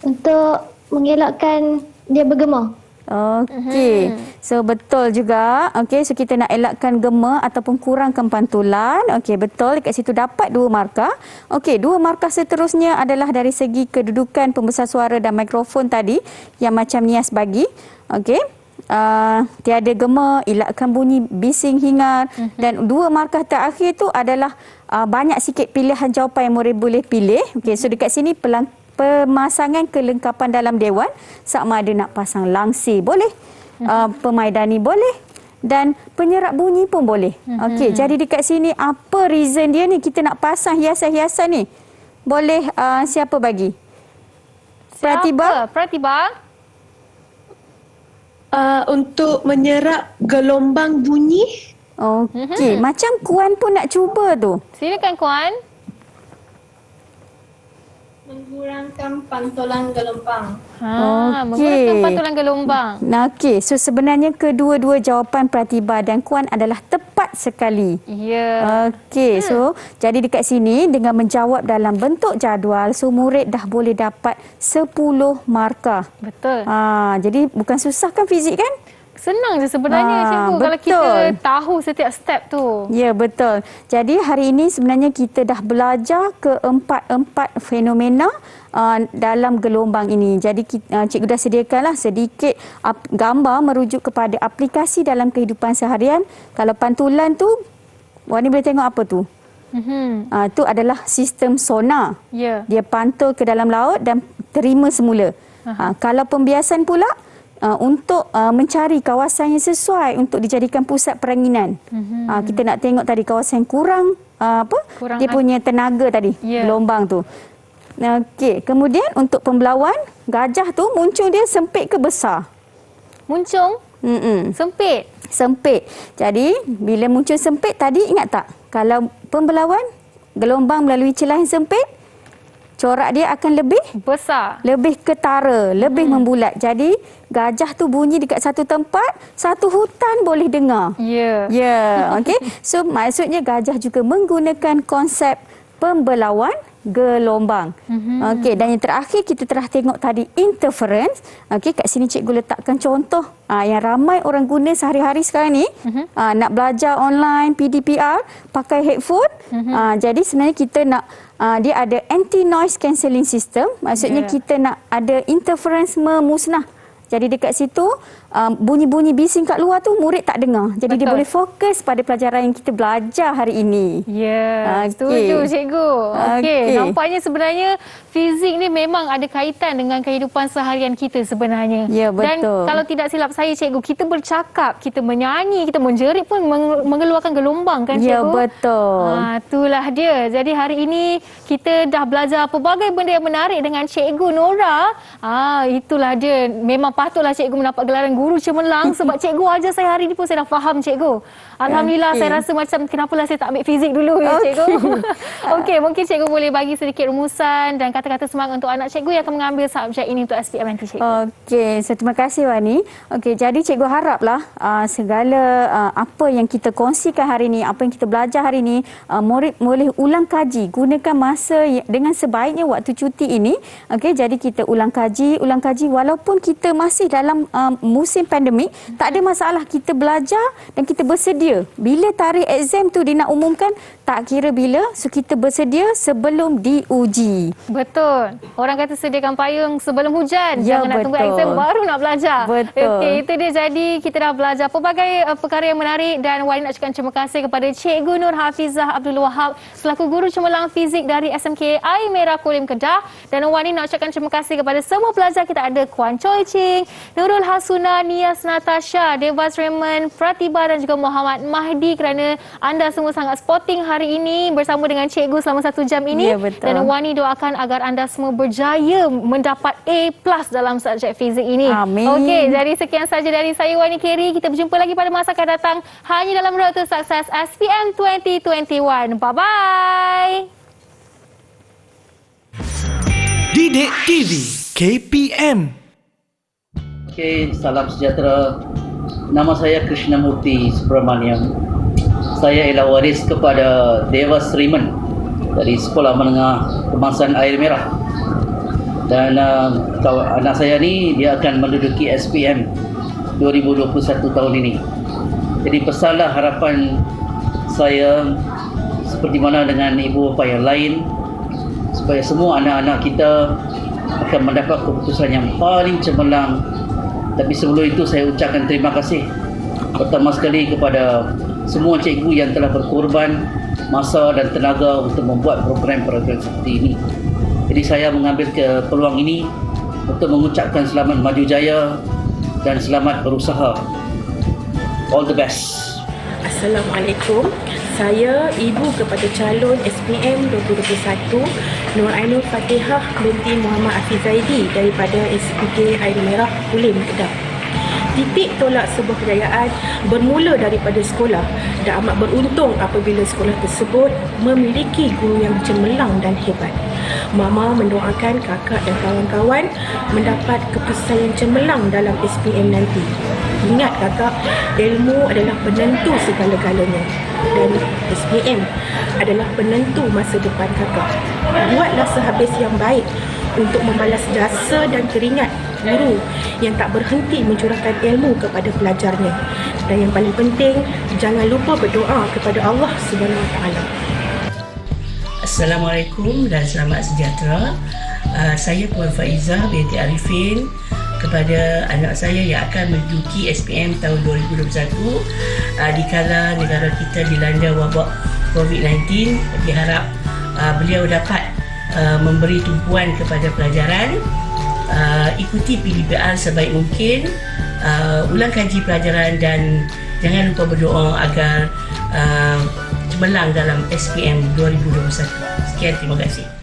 Untuk mengelakkan dia bergema. Okey. So betul juga. Okey, so kita nak elakkan gema ataupun kurangkan pantulan. Okey, betul. Dekat situ dapat 2 markah. Okey, 2 markah seterusnya adalah dari segi kedudukan pembesar suara dan mikrofon tadi yang macam Nias bagi. Okey. Tiada gema, elakkan bunyi bising hingar, dan 2 markah terakhir tu adalah banyak sikit pilihan jawapan yang murid boleh pilih. Okey, so dekat sini pemasangan kelengkapan dalam dewan, sama ada nak pasang langsir boleh, pemaidani boleh, dan penyerap bunyi pun boleh. Okey, jadi dekat sini apa reason dia ni kita nak pasang hiasan-hiasan ni? Boleh siapa bagi? Pratiba? Untuk menyerap gelombang bunyi. Okey, macam Kuan pun nak cuba tu. Silakan Kuan. Mengurangkan pantulan gelombang. Mengurangkan pantulan gelombang. Okey, so sebenarnya kedua-dua jawapan Pratiba dan Kuan adalah tepat sekali. Ya. Okey, so jadi dekat sini dengan menjawab dalam bentuk jadual, so murid dah boleh dapat 10 markah. Betul. Jadi bukan susah kan fizik kan? Senang je sebenarnya Cikgu kalau kita tahu setiap step tu. Ya, betul. Jadi hari ini sebenarnya kita dah belajar keempat-empat fenomena dalam gelombang ini. Jadi cikgu dah sediakanlah sedikit gambar merujuk kepada aplikasi dalam kehidupan seharian. Kalau pantulan tu, Wani boleh tengok apa tu? Itu adalah sistem sonar. Ya. Dia pantau ke dalam laut dan terima semula. Kalau pembiasan pula untuk mencari kawasan yang sesuai untuk dijadikan pusat peranginan. Kita nak tengok tadi kawasan kurang Kurang dia punya tenaga tadi, gelombang tu. Okey, kemudian untuk pembelawan, gajah tu muncul dia sempit ke besar? Muncung? Sempit? Sempit. Jadi, bila muncul sempit tadi, ingat tak? Kalau pembelawan, gelombang melalui celah yang sempit, corak dia akan lebih ketara, lebih membulat. Jadi, gajah tu bunyi dekat satu tempat, satu hutan boleh dengar. Ya, okey. So, maksudnya gajah juga menggunakan konsep pembelawan gelombang. Okey, dan yang terakhir kita telah tengok tadi interference. Okey, kat sini cikgu letakkan contoh yang ramai orang guna sehari-hari sekarang ni. Nak belajar online, PDPR, pakai headphone. Jadi sebenarnya kita nak dia ada anti noise cancelling system. Maksudnya kita nak ada interference memusnah. Jadi dekat situ bunyi-bunyi bising kat luar tu murid tak dengar. Jadi dia boleh fokus pada pelajaran yang kita belajar hari ini. Ya, setuju cikgu. Okey, nampaknya sebenarnya fizik ni memang ada kaitan dengan kehidupan seharian kita sebenarnya. Ya, betul. Dan kalau tidak silap saya cikgu, kita bercakap, kita menyanyi, kita menjerit pun mengeluarkan gelombang kan cikgu? Ya, betul. Itulah dia. Jadi hari ini kita dah belajar pelbagai benda yang menarik dengan cikgu Nora. Itulah dia. Memang patutlah cikgu mendapat gelaran guru cemerlang sebab cikgu ajar saya hari ni pun saya dah faham cikgu. Alhamdulillah, saya rasa macam kenapalah saya tak ambil fizik dulu ya cikgu. Okey, mungkin cikgu boleh bagi sedikit rumusan dan kata-kata semangat untuk anak cikgu yang akan mengambil subjek ini untuk SPM nanti cikgu. Okey, so terima kasih Wani. Okey, jadi cikgu haraplah segala apa yang kita kongsikan hari ini, apa yang kita belajar hari ini, murid boleh ulang kaji, gunakan masa dengan sebaiknya waktu cuti ini. Okey, jadi kita ulang kaji walaupun kita masih dalam musim pandemik, tak ada masalah, kita belajar dan kita bersedia. Bila tarikh exam tu dia nak umumkan, tak kira bila, so kita bersedia sebelum diuji. Betul. Orang kata sediakan payung sebelum hujan. Ya, Jangan nak tunggu exam baru nak belajar. Betul. Okey, itu dia. Jadi kita dah belajar pelbagai perkara yang menarik dan Wani nak ucapkan terima kasih kepada Cikgu Nur Hafizah Abdul Wahab selaku guru cemerlang fizik dari SMK Air Merah Kulim Kedah, dan Wani nak ucapkan terima kasih kepada semua pelajar kita. Ada Kuan Choi Ching, Nurul Hasuna, Nias Natasha, Devas Raymond, Pratiba dan juga Muhammad Mahdi kerana anda semua sangat sporting hari ini bersama dengan cikgu selama 1 jam ini. Ya, betul. Dan Wani doakan agar anda semua berjaya mendapat A+ dalam subjek fizik ini. Amin. Okey, jadi sekian saja dari saya Wani Keri. Kita berjumpa lagi pada masa akan datang hanya dalam Road to Success SPM 2021. Bye-bye. Didik TV KPM. Okey, salam sejahtera. Nama saya Krishnamurti Subramaniam. Saya ialah waris kepada Devas Raymond dari Sekolah Menengah Kebangsaan Air Merah. Dan anak saya ni dia akan menduduki SPM 2021 tahun ini. Jadi pesanlah harapan saya seperti mana dengan ibu bapa yang lain, supaya semua anak-anak kita akan mendapat keputusan yang paling cemerlang. Tapi sebelum itu saya ucapkan terima kasih pertama sekali kepada semua cikgu yang telah berkorban masa dan tenaga untuk membuat program-program seperti ini. Jadi saya mengambil peluang ini untuk mengucapkan selamat maju jaya dan selamat berusaha. All the best. Assalamualaikum. Saya ibu kepada calon SPM 2021 Nur Ainul Fatihah binti Muhammad Hafiz Zaidi daripada SPK Air Merah Kulim Kedah. Titik tolak sebuah kejayaan bermula daripada sekolah dan amat beruntung apabila sekolah tersebut memiliki guru yang cemerlang dan hebat. Mama mendoakan kakak dan kawan-kawan mendapat keputusan yang cemerlang dalam SPM nanti. Ingat kakak, ilmu adalah penentu segala-galanya dan SPM adalah penentu masa depan kakak. Buatlah sehabis yang baik untuk membalas jasa dan keringat guru yang tak berhenti mencurahkan ilmu kepada pelajarnya. Dan yang paling penting, jangan lupa berdoa kepada Allah SWT. Assalamualaikum dan selamat sejahtera. Saya Puan Faizah binti Arifin kepada anak saya yang akan menduduki SPM tahun 2021 dikala negara kita dilanda wabak COVID-19. Diharap beliau dapat memberi tumpuan kepada pelajaran, ikuti PDPR sebaik mungkin, ulang kaji pelajaran dan jangan lupa berdoa agar cemerlang dalam SPM 2021. Sekian, terima kasih.